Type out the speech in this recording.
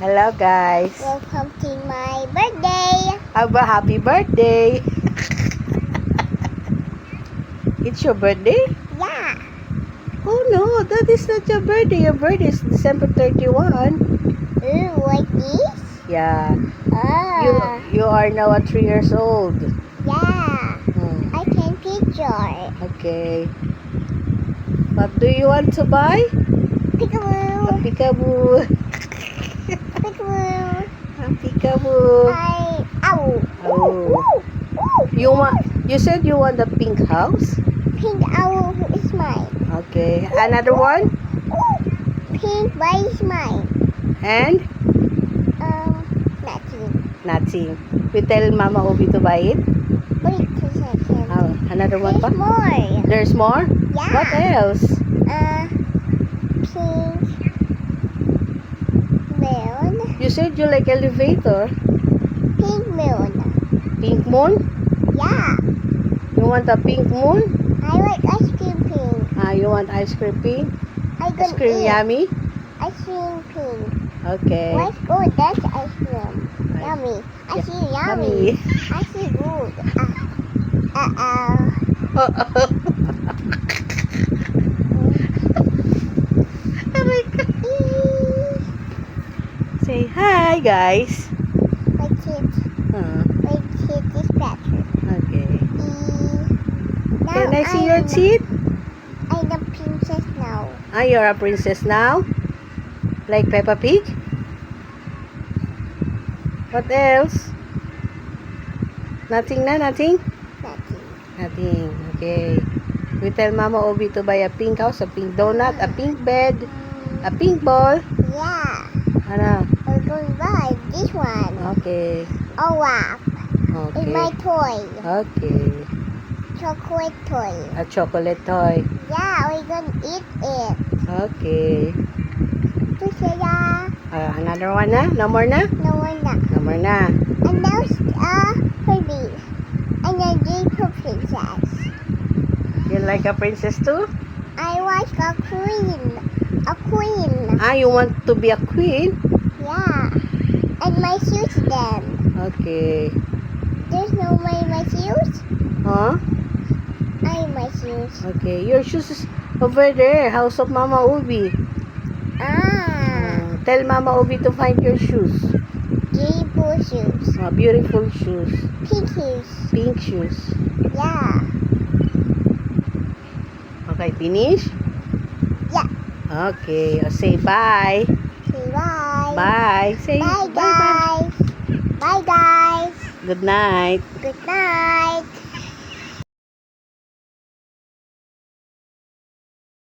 Hello guys. Welcome to my birthday. Happy birthday. It's your birthday? Yeah. Oh no, that is not your birthday. Your birthday is December 31. Ooh, like this? Yeah. Ah. You are now 3 years old. Yeah. Hmm. I can picture. Okay. What do you want to buy? A Peekaboo. peekaboo. Peekaboo. A peekaboo. Ow. Oh. Ooh. You said you want the pink house? Pink owl is mine. Okay. Another one? Ooh. Pink bike is mine. And? Nothing. Nothing. We tell Mama Obi to buy it? Wait a second. Oh, another one pa? There's more. There's more? Yeah. What else? Pink melon. You said you like elevator. Pink melon. Pink moon? Yeah. You want a pink moon? I like ice cream pink. You want ice cream pink? I Ice can cream eat yummy? ice cream pink. Okay. Let's go. That's ice cream. Yummy. I see yummy. I see good. Oh my God. Say hi guys. My kid. Huh. My kid is Patrick. Okay. Now Can I see your teeth? I'm a princess now. You're a princess now? Like Peppa Pig? What else? Nothing na? Nothing? Nothing. Nothing. Okay. We tell Mama Obi to buy a pink house, a pink donut, a pink bed, a pink ball. Yeah. Ano? We're going to buy this one. Okay. Oh wow. It's Okay. my toy. Okay. Chocolate toy. A chocolate toy. Yeah, we're gonna eat it. Okay. To say Another one na? No more na? no one not. No more na. And now baby. And then Jacob princess. You like a princess too? I like a queen. A queen. You want to be a queen? Yeah. And my shoes then. Okay. There's no my shoes? Huh? My shoes. Okay. Your shoes is over there. House of Mama Obi. Tell Mama Obi to find your shoes. Beautiful shoes. Beautiful shoes. Pink shoes. Pink shoes. Yeah. Okay, finish? Yeah. Okay. Say bye. Say bye. Bye. Say Bye bye. guys. Bye guys. Good night. Good night.